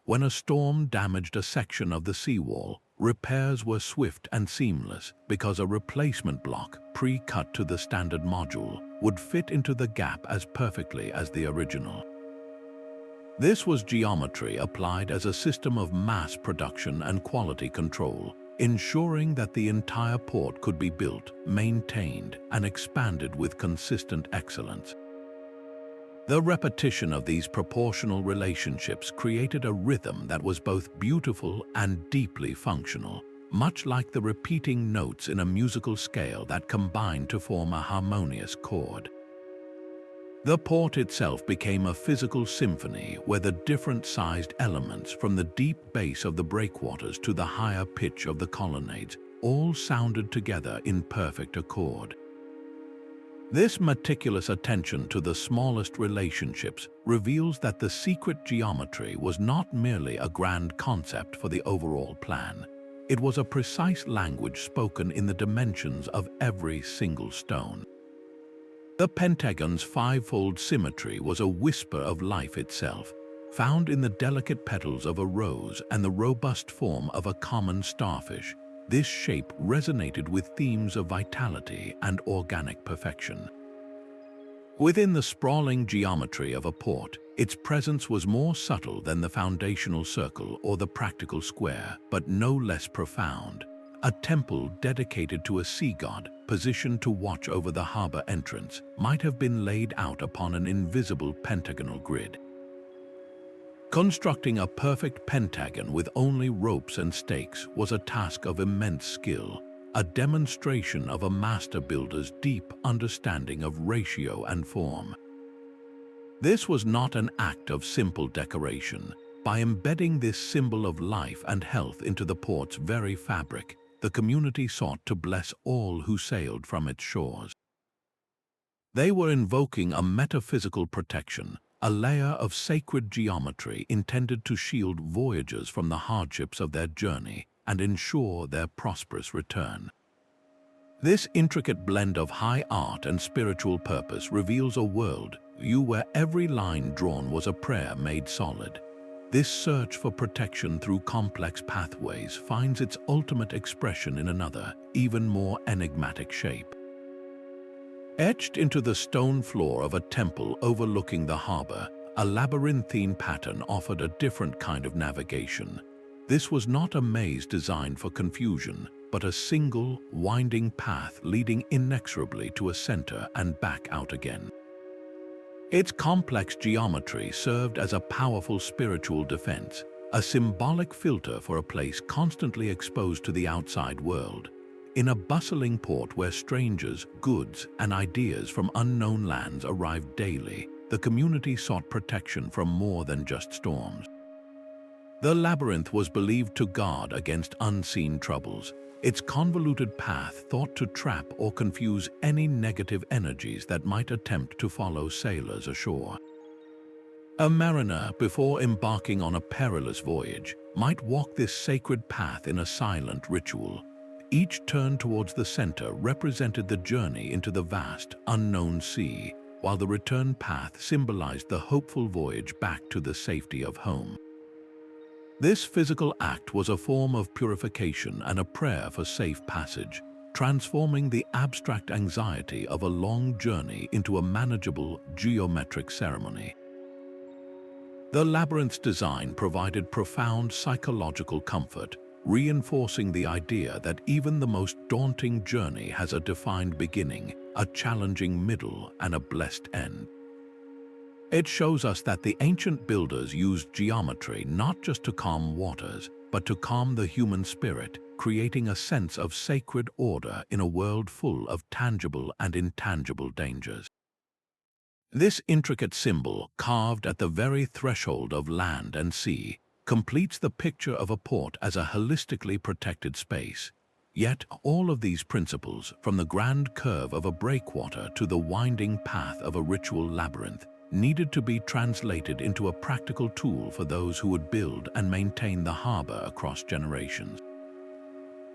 Speaker 1: When a storm damaged a section of the seawall, repairs were swift and seamless because a replacement block, pre-cut to the standard module, would fit into the gap as perfectly as the original. This was geometry applied as a system of mass production and quality control, ensuring that the entire port could be built, maintained, and expanded with consistent excellence. The repetition of these proportional relationships created a rhythm that was both beautiful and deeply functional, much like the repeating notes in a musical scale that combine to form a harmonious chord. The port itself became a physical symphony where the different-sized elements, from the deep bass of the breakwaters to the higher pitch of the colonnades, all sounded together in perfect accord. This meticulous attention to the smallest relationships reveals that the secret geometry was not merely a grand concept for the overall plan. It was a precise language spoken in the dimensions of every single stone. The Pentagon's fivefold symmetry was a whisper of life itself, found in the delicate petals of a rose and the robust form of a common starfish. This shape resonated with themes of vitality and organic perfection. Within the sprawling geometry of a port, its presence was more subtle than the foundational circle or the practical square, but no less profound. A temple dedicated to a sea god, positioned to watch over the harbor entrance, might have been laid out upon an invisible pentagonal grid. Constructing a perfect pentagon with only ropes and stakes was a task of immense skill, a demonstration of a master builder's deep understanding of ratio and form. This was not an act of simple decoration. By embedding this symbol of life and health into the port's very fabric, the community sought to bless all who sailed from its shores. They were invoking a metaphysical protection, a layer of sacred geometry intended to shield voyagers from the hardships of their journey and ensure their prosperous return. This intricate blend of high art and spiritual purpose reveals a world where every line drawn was a prayer made solid. This search for protection through complex pathways finds its ultimate expression in another, even more enigmatic shape. Etched into the stone floor of a temple overlooking the harbor, a labyrinthine pattern offered a different kind of navigation. This was not a maze designed for confusion, but a single, winding path leading inexorably to a center and back out again. Its complex geometry served as a powerful spiritual defense, a symbolic filter for a place constantly exposed to the outside world. In a bustling port where strangers, goods, and ideas from unknown lands arrived daily, the community sought protection from more than just storms. The labyrinth was believed to guard against unseen troubles, its convoluted path thought to trap or confuse any negative energies that might attempt to follow sailors ashore. A mariner, before embarking on a perilous voyage, might walk this sacred path in a silent ritual. Each turn towards the center represented the journey into the vast, unknown sea, while the return path symbolized the hopeful voyage back to the safety of home. This physical act was a form of purification and a prayer for safe passage, transforming the abstract anxiety of a long journey into a manageable, geometric ceremony. The labyrinth's design provided profound psychological comfort, reinforcing the idea that even the most daunting journey has a defined beginning, a challenging middle, and a blessed end. It shows us that the ancient builders used geometry not just to calm waters, but to calm the human spirit, creating a sense of sacred order in a world full of tangible and intangible dangers. This intricate symbol, carved at the very threshold of land and sea, completes the picture of a port as a holistically protected space. Yet all of these principles, from the grand curve of a breakwater to the winding path of a ritual labyrinth, needed to be translated into a practical tool for those who would build and maintain the harbor across generations.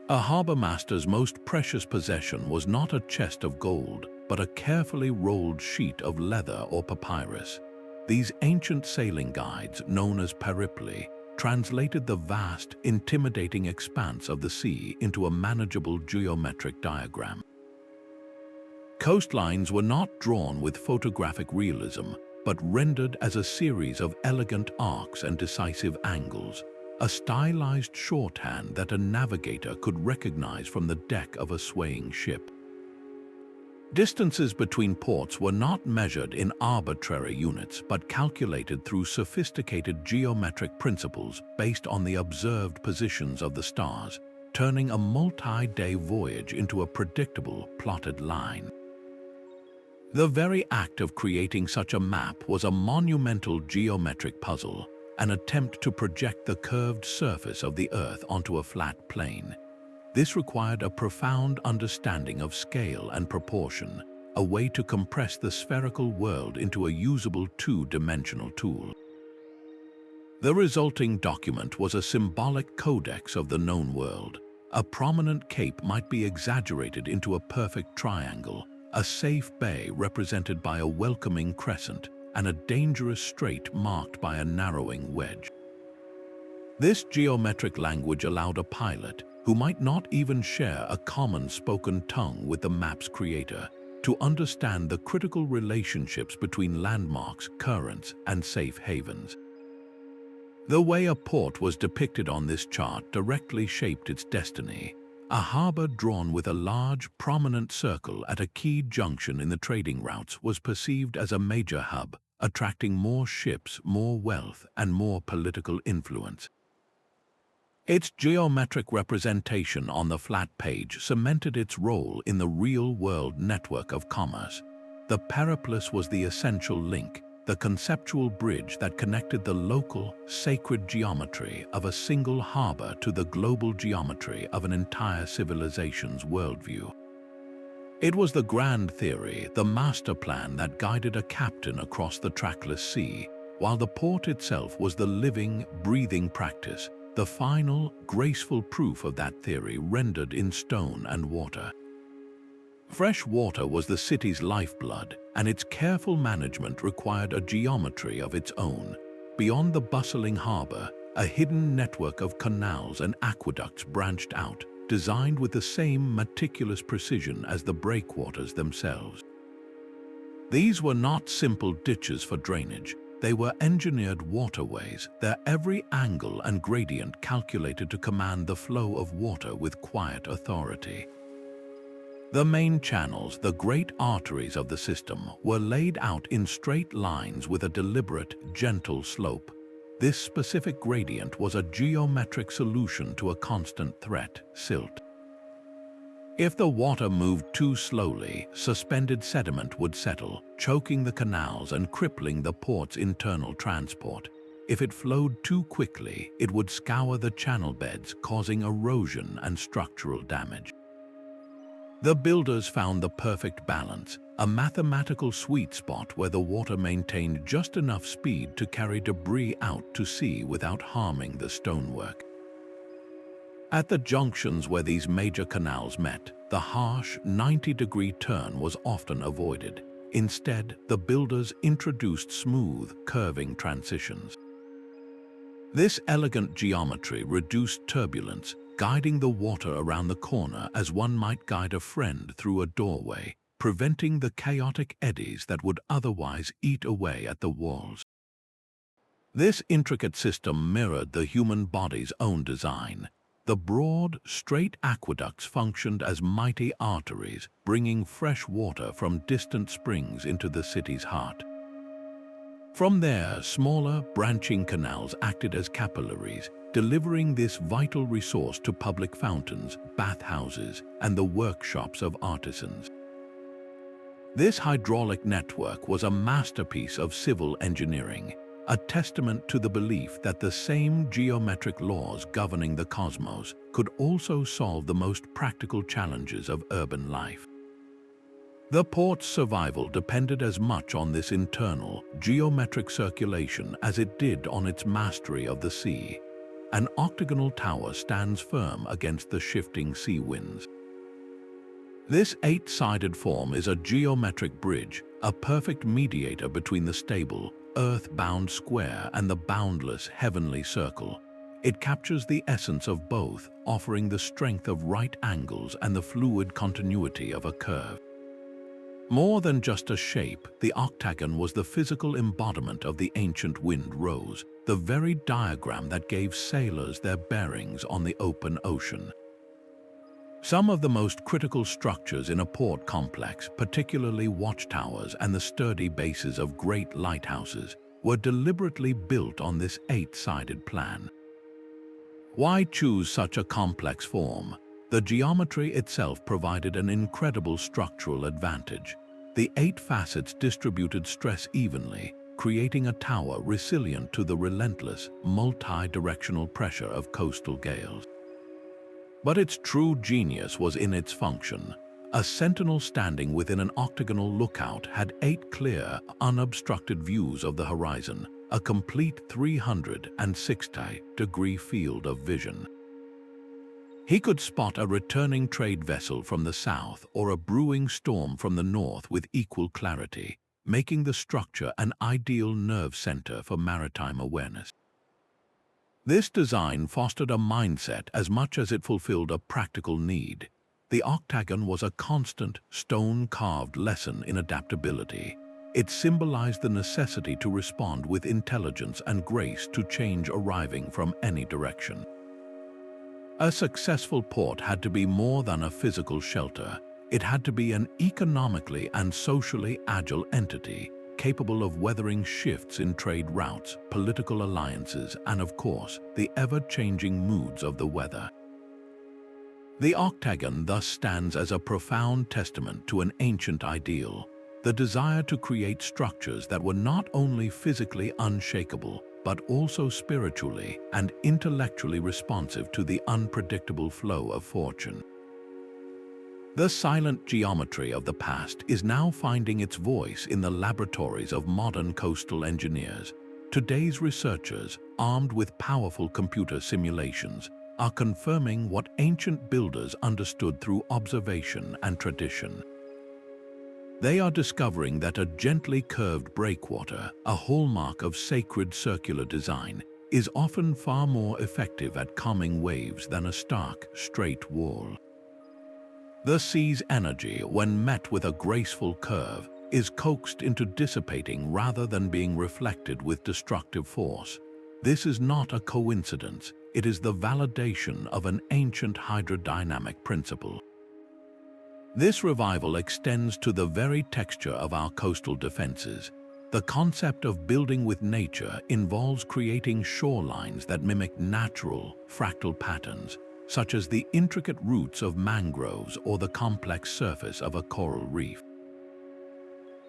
Speaker 1: A harbor master's most precious possession was not a chest of gold, but a carefully rolled sheet of leather or papyrus. These ancient sailing guides, known as peripli, translated the vast, intimidating expanse of the sea into a manageable geometric diagram. Coastlines were not drawn with photographic realism, but rendered as a series of elegant arcs and decisive angles, a stylized shorthand that a navigator could recognize from the deck of a swaying ship. Distances between ports were not measured in arbitrary units, but calculated through sophisticated geometric principles based on the observed positions of the stars, turning a multi-day voyage into a predictable, plotted line. The very act of creating such a map was a monumental geometric puzzle, an attempt to project the curved surface of the Earth onto a flat plane. This required a profound understanding of scale and proportion, a way to compress the spherical world into a usable two-dimensional tool. The resulting document was a symbolic codex of the known world. A prominent cape might be exaggerated into a perfect triangle, a safe bay represented by a welcoming crescent, and a dangerous strait marked by a narrowing wedge. This geometric language allowed a pilot, who might not even share a common spoken tongue with the map's creator, to understand the critical relationships between landmarks, currents, and safe havens. The way a port was depicted on this chart directly shaped its destiny. A harbor drawn with a large, prominent circle at a key junction in the trading routes was perceived as a major hub, attracting more ships, more wealth, and more political influence. Its geometric representation on the flat page cemented its role in the real-world network of commerce. The periplus was the essential link, the conceptual bridge that connected the local, sacred geometry of a single harbor to the global geometry of an entire civilization's worldview. It was the grand theory, the master plan that guided a captain across the trackless sea, while the port itself was the living, breathing practice, the final, graceful proof of that theory rendered in stone and water. Fresh water was the city's lifeblood, and its careful management required a geometry of its own. Beyond the bustling harbor, a hidden network of canals and aqueducts branched out, designed with the same meticulous precision as the breakwaters themselves. These were not simple ditches for drainage. They were engineered waterways, their every angle and gradient calculated to command the flow of water with quiet authority. The main channels, the great arteries of the system, were laid out in straight lines with a deliberate, gentle slope. This specific gradient was a geometric solution to a constant threat, silt. If the water moved too slowly, suspended sediment would settle, choking the canals and crippling the port's internal transport. If it flowed too quickly, it would scour the channel beds, causing erosion and structural damage. The builders found the perfect balance, a mathematical sweet spot where the water maintained just enough speed to carry debris out to sea without harming the stonework. At the junctions where these major canals met, the harsh 90-degree turn was often avoided. Instead, the builders introduced smooth, curving transitions. This elegant geometry reduced turbulence, guiding the water around the corner as one might guide a friend through a doorway, preventing the chaotic eddies that would otherwise eat away at the walls. This intricate system mirrored the human body's own design. The broad, straight aqueducts functioned as mighty arteries, bringing fresh water from distant springs into the city's heart. From there, smaller, branching canals acted as capillaries, delivering this vital resource to public fountains, bathhouses, and the workshops of artisans. This hydraulic network was a masterpiece of civil engineering, a testament to the belief that the same geometric laws governing the cosmos could also solve the most practical challenges of urban life. The port's survival depended as much on this internal, geometric circulation as it did on its mastery of the sea. An octagonal tower stands firm against the shifting sea winds. This eight-sided form is a geometric bridge, a perfect mediator between the stable, earth-bound square and the boundless heavenly circle. It captures the essence of both, offering the strength of right angles and the fluid continuity of a curve. More than just a shape, the octagon was the physical embodiment of the ancient wind rose, the very diagram that gave sailors their bearings on the open ocean. Some of the most critical structures in a port complex, particularly watchtowers and the sturdy bases of great lighthouses, were deliberately built on this eight-sided plan. Why choose such a complex form? The geometry itself provided an incredible structural advantage. The 8 facets distributed stress evenly, creating a tower resilient to the relentless, multi-directional pressure of coastal gales. But its true genius was in its function. A sentinel standing within an octagonal lookout had 8 clear, unobstructed views of the horizon, a complete 360-degree field of vision. He could spot a returning trade vessel from the south or a brewing storm from the north with equal clarity, making the structure an ideal nerve center for maritime awareness. This design fostered a mindset as much as it fulfilled a practical need. The octagon was a constant, stone-carved lesson in adaptability. It symbolized the necessity to respond with intelligence and grace to change arriving from any direction. A successful port had to be more than a physical shelter. It had to be an economically and socially agile entity, capable of weathering shifts in trade routes, political alliances, and of course, the ever-changing moods of the weather. The octagon thus stands as a profound testament to an ancient ideal, the desire to create structures that were not only physically unshakable, but also spiritually and intellectually responsive to the unpredictable flow of fortune. The silent geometry of the past is now finding its voice in the laboratories of modern coastal engineers. Today's researchers, armed with powerful computer simulations, are confirming what ancient builders understood through observation and tradition. They are discovering that a gently curved breakwater, a hallmark of sacred circular design, is often far more effective at calming waves than a stark, straight wall. The sea's energy, when met with a graceful curve, is coaxed into dissipating rather than being reflected with destructive force. This is not a coincidence, it is the validation of an ancient hydrodynamic principle. This revival extends to the very texture of our coastal defenses. The concept of building with nature involves creating shorelines that mimic natural, fractal patterns, such as the intricate roots of mangroves or the complex surface of a coral reef.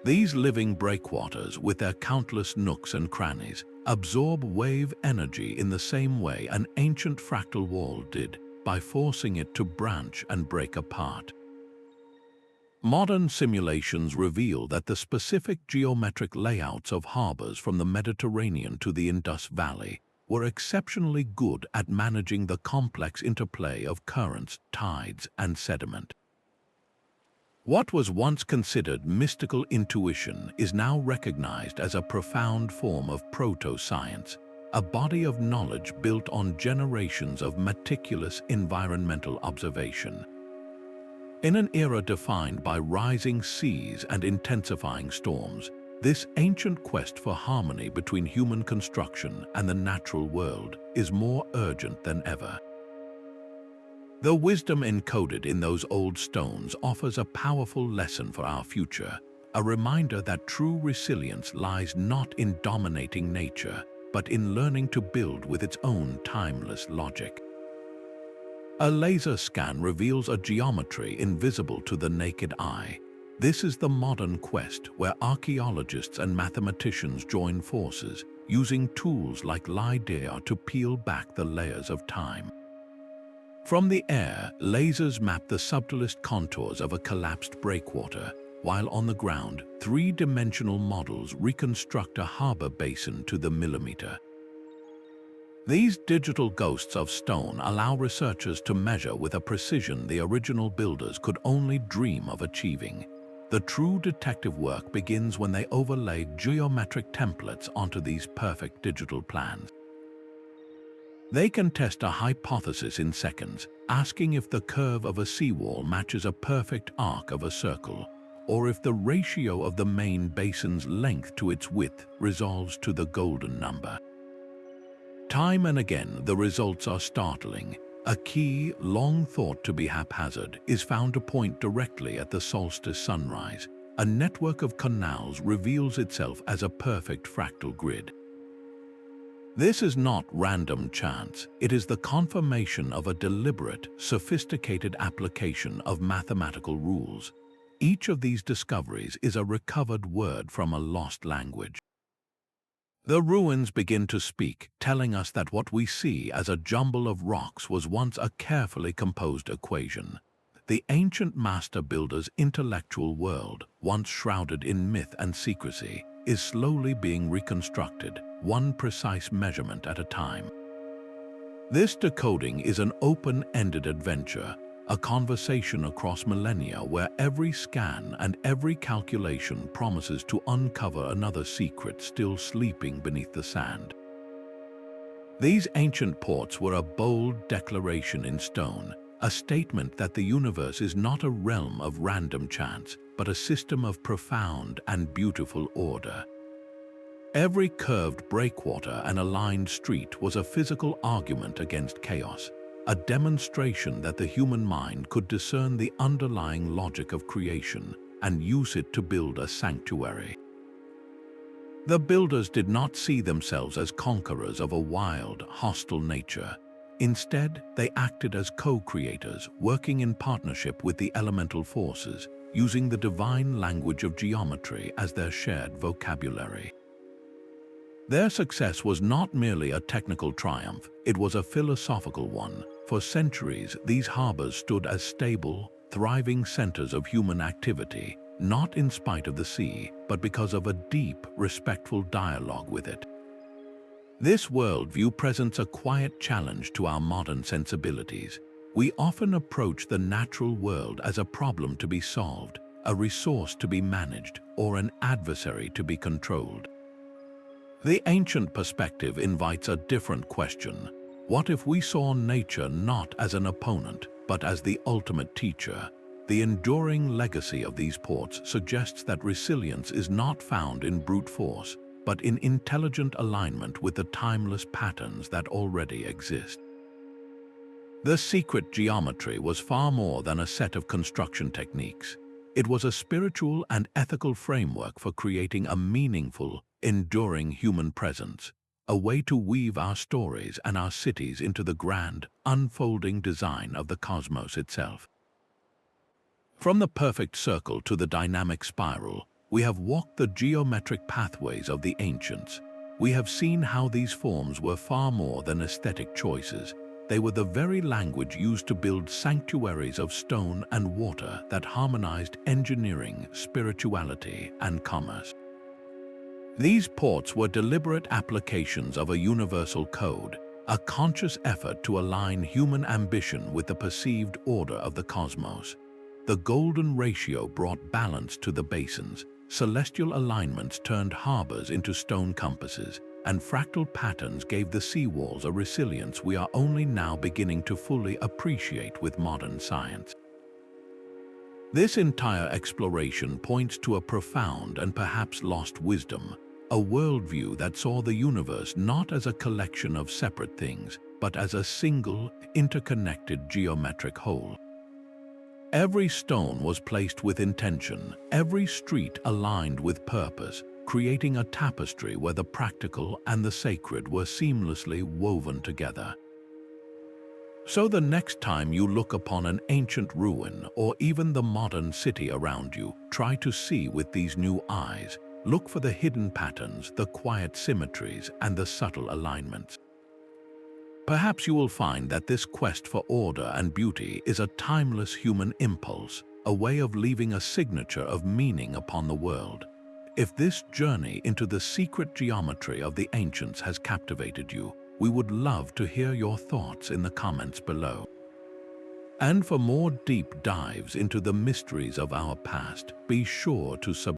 Speaker 1: These living breakwaters, with their countless nooks and crannies, absorb wave energy in the same way an ancient fractal wall did, by forcing it to branch and break apart. Modern simulations reveal that the specific geometric layouts of harbors from the Mediterranean to the Indus Valley were exceptionally good at managing the complex interplay of currents, tides, and sediment. What was once considered mystical intuition is now recognized as a profound form of proto-science, a body of knowledge built on generations of meticulous environmental observation. In an era defined by rising seas and intensifying storms, this ancient quest for harmony between human construction and the natural world is more urgent than ever. The wisdom encoded in those old stones offers a powerful lesson for our future, a reminder that true resilience lies not in dominating nature, but in learning to build with its own timeless logic. A laser scan reveals a geometry invisible to the naked eye. This is the modern quest where archaeologists and mathematicians join forces, using tools like LiDAR to peel back the layers of time. From the air, lasers map the subtlest contours of a collapsed breakwater, while on the ground, three-dimensional models reconstruct a harbor basin to the millimeter. These digital ghosts of stone allow researchers to measure with a precision the original builders could only dream of achieving. The true detective work begins when they overlay geometric templates onto these perfect digital plans. They can test a hypothesis in seconds, asking if the curve of a seawall matches a perfect arc of a circle, or if the ratio of the main basin's length to its width resolves to the golden number. Time and again, the results are startling. A key, long thought to be haphazard, is found to point directly at the solstice sunrise. A network of canals reveals itself as a perfect fractal grid. This is not random chance, it is the confirmation of a deliberate, sophisticated application of mathematical rules. Each of these discoveries is a recovered word from a lost language. The ruins begin to speak, telling us that what we see as a jumble of rocks was once a carefully composed equation. The ancient master builder's intellectual world, once shrouded in myth and secrecy, is slowly being reconstructed, one precise measurement at a time. This decoding is an open-ended adventure, a conversation across millennia where every scan and every calculation promises to uncover another secret still sleeping beneath the sand. These ancient ports were a bold declaration in stone, a statement that the universe is not a realm of random chance, but a system of profound and beautiful order. Every curved breakwater and aligned street was a physical argument against chaos, a demonstration that the human mind could discern the underlying logic of creation and use it to build a sanctuary. The builders did not see themselves as conquerors of a wild, hostile nature. Instead, they acted as co-creators, working in partnership with the elemental forces, using the divine language of geometry as their shared vocabulary. Their success was not merely a technical triumph, it was a philosophical one. For centuries, these harbors stood as stable, thriving centers of human activity, not in spite of the sea, but because of a deep, respectful dialogue with it. This worldview presents a quiet challenge to our modern sensibilities. We often approach the natural world as a problem to be solved, a resource to be managed, or an adversary to be controlled. The ancient perspective invites a different question. What if we saw nature not as an opponent, but as the ultimate teacher? The enduring legacy of these ports suggests that resilience is not found in brute force, but in intelligent alignment with the timeless patterns that already exist. The secret geometry was far more than a set of construction techniques. It was a spiritual and ethical framework for creating a meaningful, enduring human presence, a way to weave our stories and our cities into the grand, unfolding design of the cosmos itself. From the perfect circle to the dynamic spiral, we have walked the geometric pathways of the ancients. We have seen how these forms were far more than aesthetic choices. They were the very language used to build sanctuaries of stone and water that harmonized engineering, spirituality, and commerce. These ports were deliberate applications of a universal code, a conscious effort to align human ambition with the perceived order of the cosmos. The golden ratio brought balance to the basins, celestial alignments turned harbors into stone compasses, and fractal patterns gave the seawalls a resilience we are only now beginning to fully appreciate with modern science. This entire exploration points to a profound and perhaps lost wisdom, a worldview that saw the universe not as a collection of separate things, but as a single, interconnected geometric whole. Every stone was placed with intention, every street aligned with purpose, creating a tapestry where the practical and the sacred were seamlessly woven together. So the next time you look upon an ancient ruin or even the modern city around you, try to see with these new eyes. Look for the hidden patterns, the quiet symmetries, and the subtle alignments. Perhaps you will find that this quest for order and beauty is a timeless human impulse, a way of leaving a signature of meaning upon the world. If this journey into the secret geometry of the ancients has captivated you, we would love to hear your thoughts in the comments below. And for more deep dives into the mysteries of our past, be sure to subscribe.